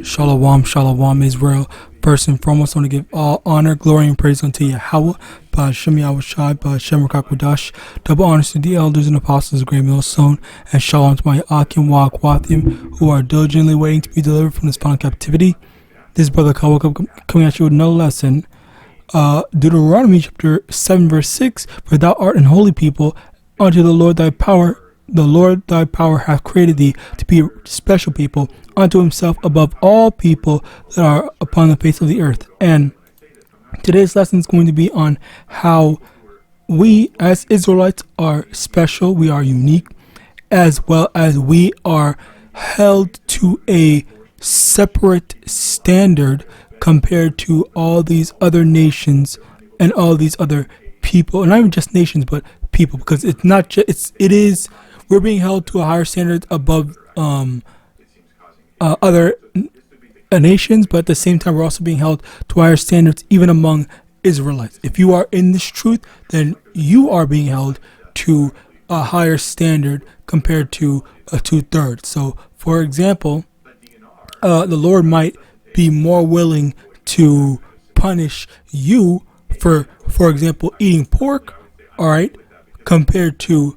Shalom, shalom, Israel. First and foremost, I want to give all honor, glory, and praise unto Yahawah, YAHAWASHI, YAHAWADAH. Double honors to the elders and apostles of Great Millstone, and shalom to my YAHAWAH who are diligently waiting to be delivered from this final captivity. This is Brother Kawakab coming at you with another lesson. Deuteronomy chapter 7, verse 6. For thou art an holy people unto the Lord thy power. The Lord thy power hath created thee to be a special people unto himself above all people that are upon the face of the earth. And today's lesson is going to be on how we as Israelites are special, we are unique, as well as we are held to a separate standard compared to all these other nations and all these other people, and not even just nations but people, because it's not just we're being held to a higher standard above other nations, but at the same time we're also being held to higher standards even among Israelites. If you are in this truth, then you are being held to a higher standard compared to a 2/3. So for example, the Lord might be more willing to punish you for example, eating pork, all right, compared to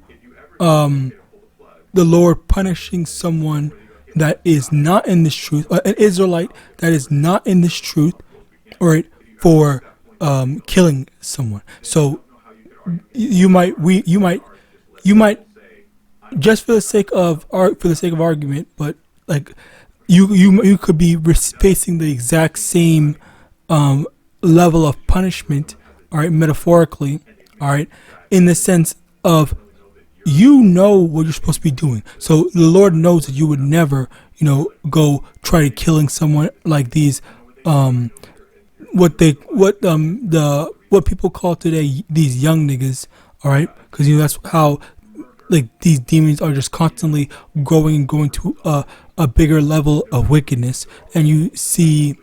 the Lord punishing someone that is not in this truth, an Israelite that is not in this truth, all right, for killing someone. So you might just for the sake of argument, but like you could be facing the exact same level of punishment, all right, metaphorically, all right, in the sense of you know what you're supposed to be doing. So the Lord knows that you would never, go try to killing someone like these, what people call today these young niggas, all right, because that's how like these demons are just constantly growing and going to a bigger level of wickedness, and you see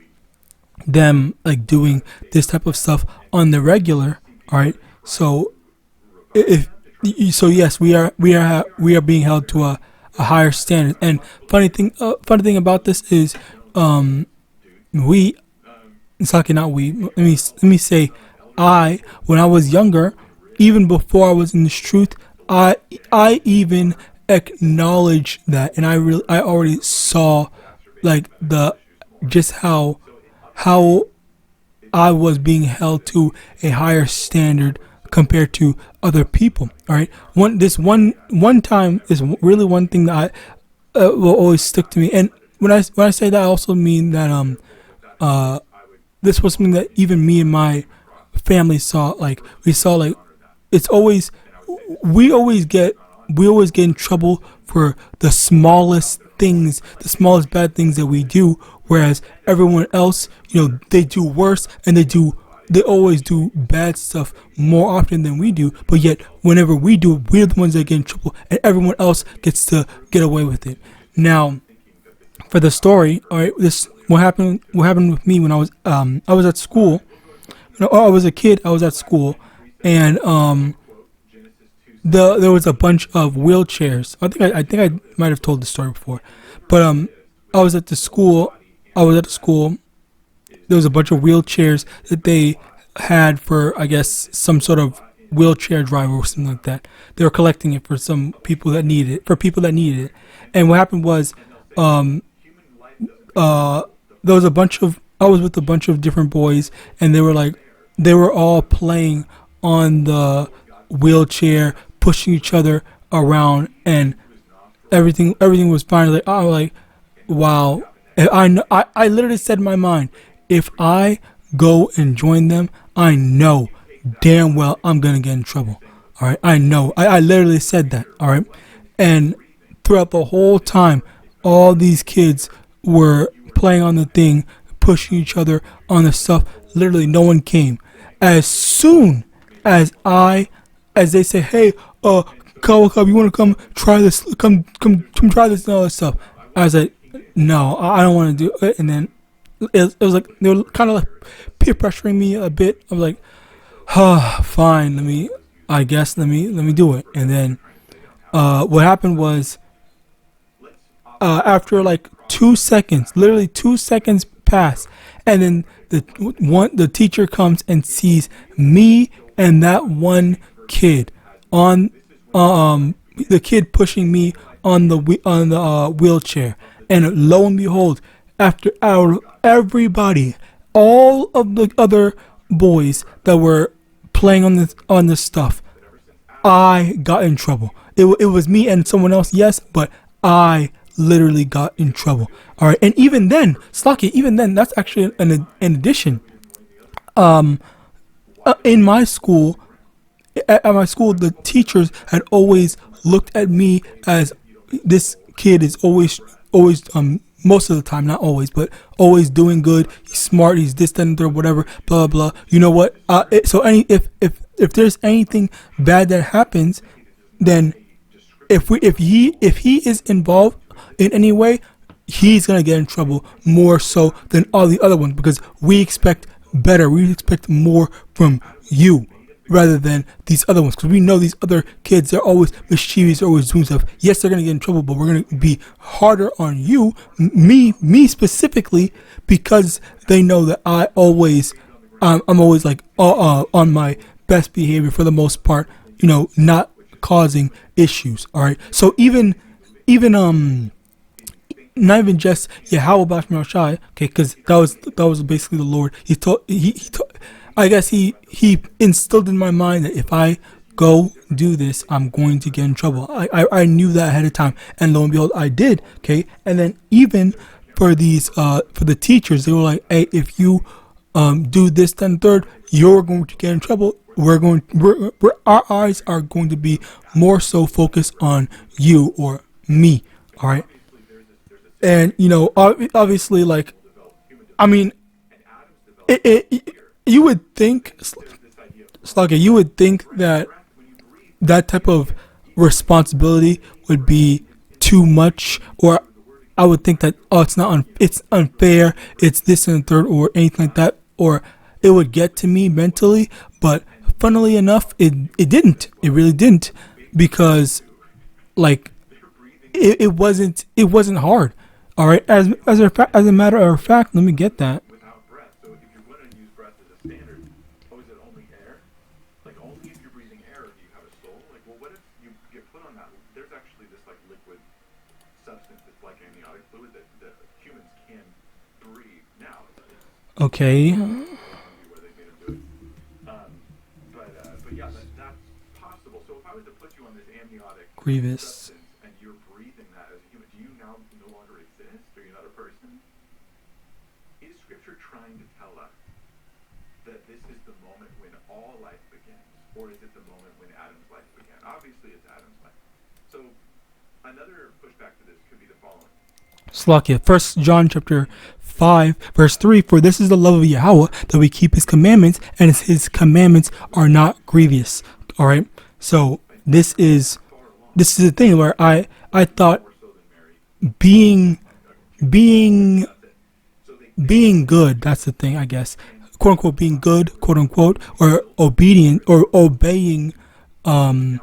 them like doing this type of stuff on the regular, all right. So yes, we are being held to a higher standard. And funny thing about this is, let me say, when I was younger, even before I was in this truth, I even acknowledged that, and I already saw like just how I was being held to a higher standard compared to other people. All right, one time is really one thing that will always stick to me. And when I say that, I also mean that this was something that even me and my family saw. Like we saw, like it's always we always get in trouble for the smallest things, the smallest bad things that we do, whereas everyone else, they do worse, and they always do bad stuff more often than we do, but yet whenever we do, we're the ones that get in trouble, and everyone else gets to get away with it. Now, for the story, all right, what happened with me when I was at school. I was a kid. I was at school, and there was a bunch of wheelchairs. I think I might have told the story before, but I was at the school. There was a bunch of wheelchairs that they had for, I guess, some sort of wheelchair driver or something like that. They were collecting it for some people that needed it, And what happened was, there was I was with a bunch of different boys, and they were all playing on the wheelchair, pushing each other around, and everything was fine. I was like, wow. I literally said in my mind, if I go and join them, I know damn well I'm gonna get in trouble. All right, I know. I literally said that. All right, and throughout the whole time, all these kids were playing on the thing, pushing each other on the stuff. Literally, no one came. As soon as they say, hey, Kawakab, you want to come try this? Come try this and all that stuff. I was like, no, I don't want to do it. And then it was like they were kind of like peer pressuring me a bit. I was like, fine, let me do it. And then what happened was, after like 2 seconds, literally 2 seconds pass, and then the teacher comes and sees me and that one kid on the kid pushing me on the wheelchair, and lo and behold, after everybody, all of the other boys that were playing on this stuff, I got in trouble. It was me and someone else, yes, but I literally got in trouble. All right, and even then, Slocky, even then, that's actually an addition. In my school, at my school, the teachers had always looked at me as this kid is always most of the time, not always, but always doing good. He's smart. He's this, that, and third, whatever. Blah blah. You know what? If there's anything bad that happens, then if he is involved in any way, he's gonna get in trouble more so than all the other ones, because we expect better. We expect more from you rather than these other ones, because we know these other kids, they're always mischievous, they're always doing stuff. Yes, they're gonna get in trouble, but we're gonna be harder on you, me specifically, because they know that I'm always like on my best behavior for the most part, you know, not causing issues. All right, so even not even just YAHAWAH and His, okay, because that was basically the Lord. He told I guess he instilled in my mind that if I go do this, I'm going to get in trouble. I knew that ahead of time, and lo and behold, I did. Okay, and then even for these for the teachers, they were like, hey, if you do this, then third, you're going to get in trouble. Our eyes are going to be more so focused on you or me. All right, and you know, obviously, like, I mean, you would think, Slugger, you would think that that type of responsibility would be too much, or I would think that, oh, it's unfair, it's this and the third, or anything like that, or it would get to me mentally. But funnily enough, it didn't. It really didn't, because like it wasn't hard. All right, as a matter of fact, let me get that. Okay. Grievous. And you're breathing that as a human, do you now no longer exist? Are you not a person? Is Scripture trying to tell us that this is the moment when all life begins, or is it the moment when Adam's life began? Obviously, it's Adam's life. So, another pushback to this could be the following. Slakia, 1 John chapter 5, verse 3, for this is the love of Yahawadah, that we keep his commandments, and his commandments are not grievous. All right, so this is the thing where I thought being good, that's the thing, I guess, quote unquote, being good, quote unquote, or obedient, or obeying the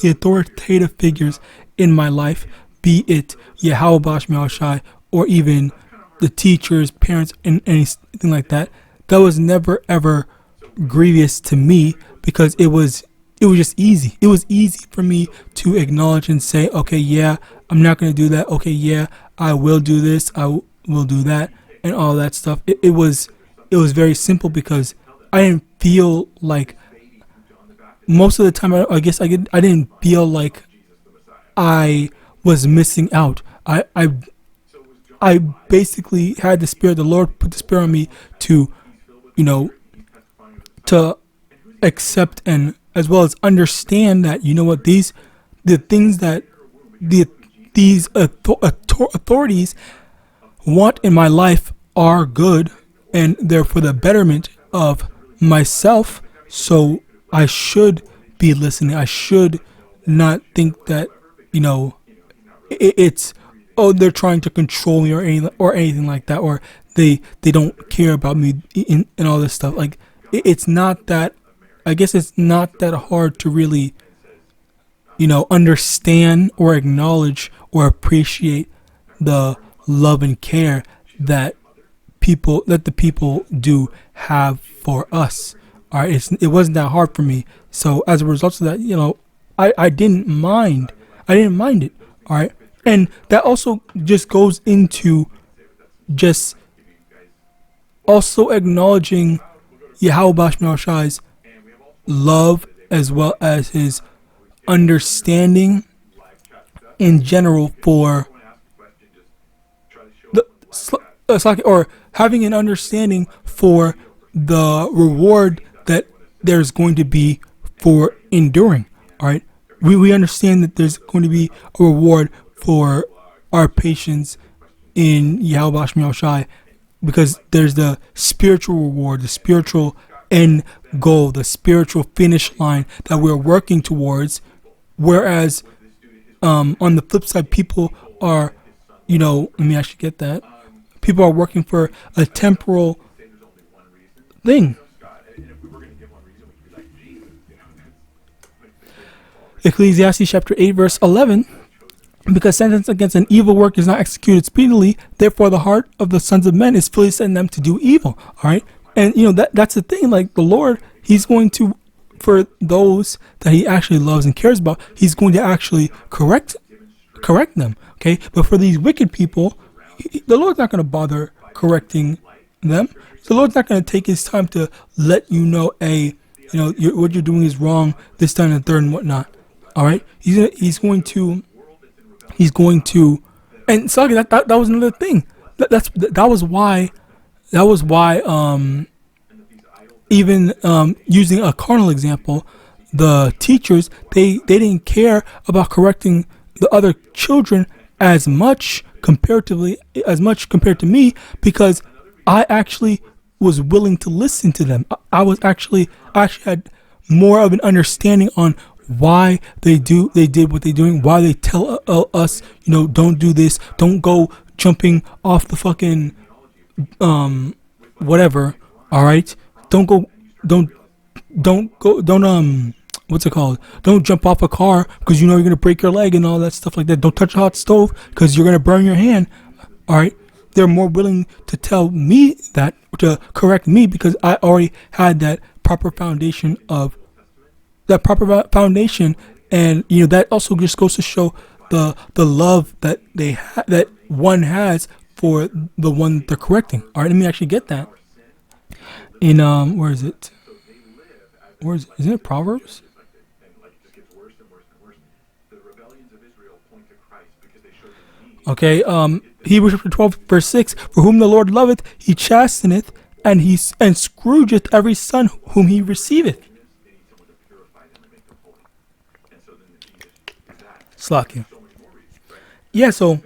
authoritative figures in my life, be it YAHAWASHI or even the teachers, parents, and anything like that. That was never ever grievous to me, because it was just easy. It was easy for me to acknowledge and say, okay, yeah, I'm not going to do that. Okay, yeah, I will do this. I will do that, and all that stuff. It was very simple, because I didn't feel like, most of the time, I guess I didn't feel like I was missing out. I basically had the Spirit. The Lord put the Spirit on me to, you know, to accept and as well as understand that, you know what, the things that these authorities want in my life are good, and they're for the betterment of myself. So I should be listening. I should not think that, you know, it's, oh, they're trying to control me or anything like that, or they don't care about me in all this stuff. Like, it's not that, I guess it's not that hard to really understand or acknowledge or appreciate the love and care that the people do have for us. All right, it wasn't that hard for me. So as a result of that, I didn't mind. I didn't mind it. All right, and that also just goes into just also acknowledging YAHAWAH's love as well as his understanding in general for or having an understanding for the reward that there's going to be for enduring. All right, we understand that there's going to be a reward for our patience in YAHAWAH, because there's the spiritual reward, the spiritual end goal, the spiritual finish line that we're working towards. Whereas on the flip side, people are, let me actually get that. People are working for a temporal thing. Ecclesiastes chapter 8 verse 11. Because sentence against an evil work is not executed speedily, therefore the heart of the sons of men is fully set in them to do evil. All right, and that's the thing. Like the Lord, He's going to, for those that He actually loves and cares about, He's going to actually correct them. Okay, but for these wicked people, the Lord's not going to bother correcting them. The Lord's not going to take His time to let you know, what you're doing is wrong, this, that, and the third, and whatnot. All right, He's going to, and so that was another thing. That was why even using a carnal example, the teachers they didn't care about correcting the other children as much compared to me, because I actually was willing to listen to them. I actually had more of an understanding on why they did what they're doing, why they tell us, don't do this, don't go jumping off the fucking whatever. All right, don't what's it called? Don't jump off a car because you're gonna break your leg and all that stuff like that. Don't touch a hot stove because you're gonna burn your hand. All right, they're more willing to tell me that, to correct me, because I already had that proper foundation, and that also just goes to show the love that that one has for the one they're correcting. All right, let me actually get that in where is it? Isn't it Proverbs? Okay, Hebrews chapter 12 verse 6. For whom the Lord loveth, He chasteneth, and scourgeth every son whom He receiveth. Slack you. Yeah, so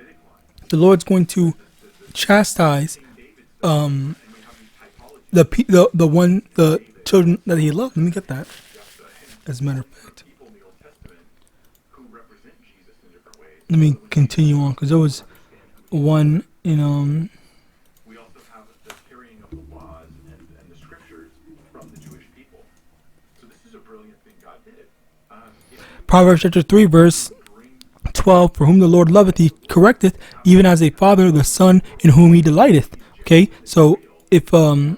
the Lord's going to chastise the children that He loved. Let me get that. As a matter of fact, let me continue on, because there was one in We also have the carrying of the laws and the scriptures from the Jewish people. So this is a brilliant thing God did. Proverbs chapter 3 verse 12. For whom the Lord loveth, He correcteth, even as a father the son in whom He delighteth. Okay, so if so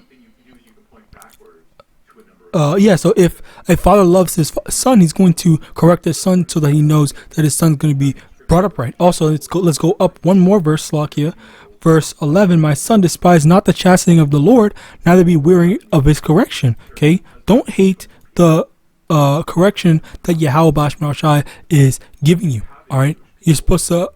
if a father loves his son, he's going to correct his son so that he knows that his son's going to be brought up right. Also, let's go up one more verse, Slakia. Verse 11, my son, despise not the chastening of the Lord, neither be weary of His correction. Okay, don't hate the correction that YAHAWAH is giving you. All right, you're supposed to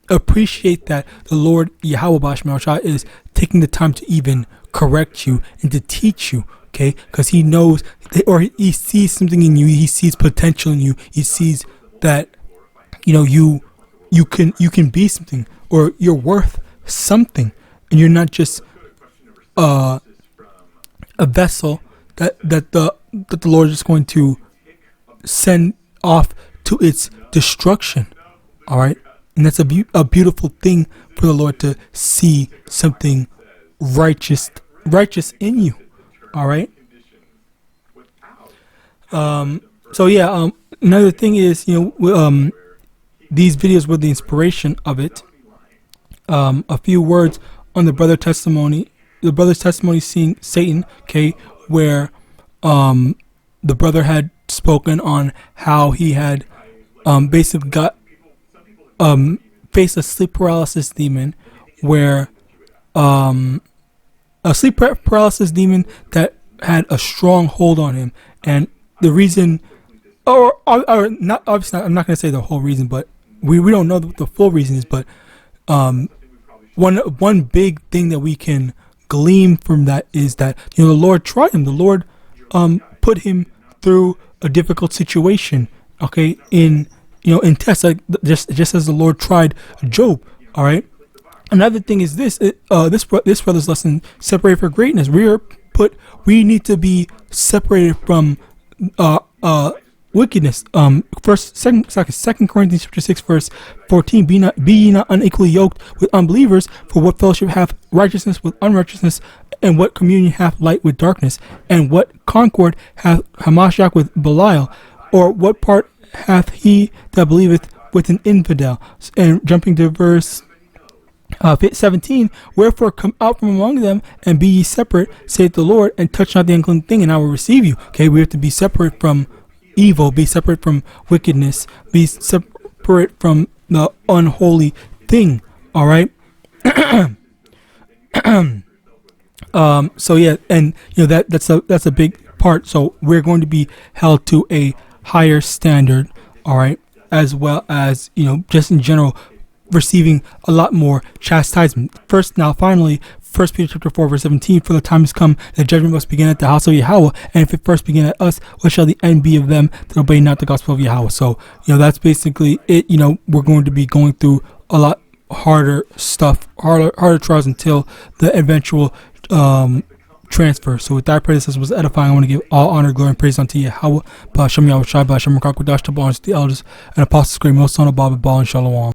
appreciate that the Lord YAHAWAH is taking the time to even correct you and to teach you. Okay, because He knows or He sees something in you. He sees potential in you. He sees that you can be something, or you're worth something, and you're not just a vessel that the Lord is going to send off to its destruction. All right, and that's a beautiful thing for the Lord to see something righteous in you. All right. So yeah, another thing is, these videos were the inspiration of it. A few words on the brother testimony. The brother's testimony seeing Satan, okay, where the brother had spoken on how he had basically got faced a sleep paralysis demon, where a sleep paralysis demon that had a strong hold on him, and the reason, or not obviously, I'm not going to say the whole reason, but we don't know what the full reason is, but one big thing that we can glean from that is that the Lord tried him. The Lord put him through a difficult situation, okay, in tests, like just as the Lord tried Job. All right. Another thing is this brother's lesson: separate for greatness. We need to be separated from wickedness. Second Corinthians chapter 6 verse 14. Be ye not unequally yoked with unbelievers. For what fellowship hath righteousness with unrighteousness, and what communion hath light with darkness, and what concord hath MANASHAH with Belial, or what part hath he that believeth with an infidel? And jumping to verse 17, wherefore come out from among them and be ye separate, saith the Lord, and touch not the unclean thing, and I will receive you. Okay, we have to be separate from evil, be separate from wickedness, be separate from the unholy thing. All right. So yeah, and that's a big part. So we're going to be held to a higher standard. All right, as well as just in general, receiving a lot more chastisement. Finally, 1 Peter chapter 4 verse 17, for the time has come that judgment must begin at the house of YAHAWAH, and if it first begin at us, what shall the end be of them that obey not the gospel of YAHAWAH? So that's basically it. We're going to be going through a lot harder stuff, harder trials until the eventual transfer. So with that, I pray this was edifying. I want to give all honor, glory, and praise unto YAHAWAH, SHAMAIWAN, SHAMAIWAN, double honors to the elders and apostles, great most son of Bob, and Shalom.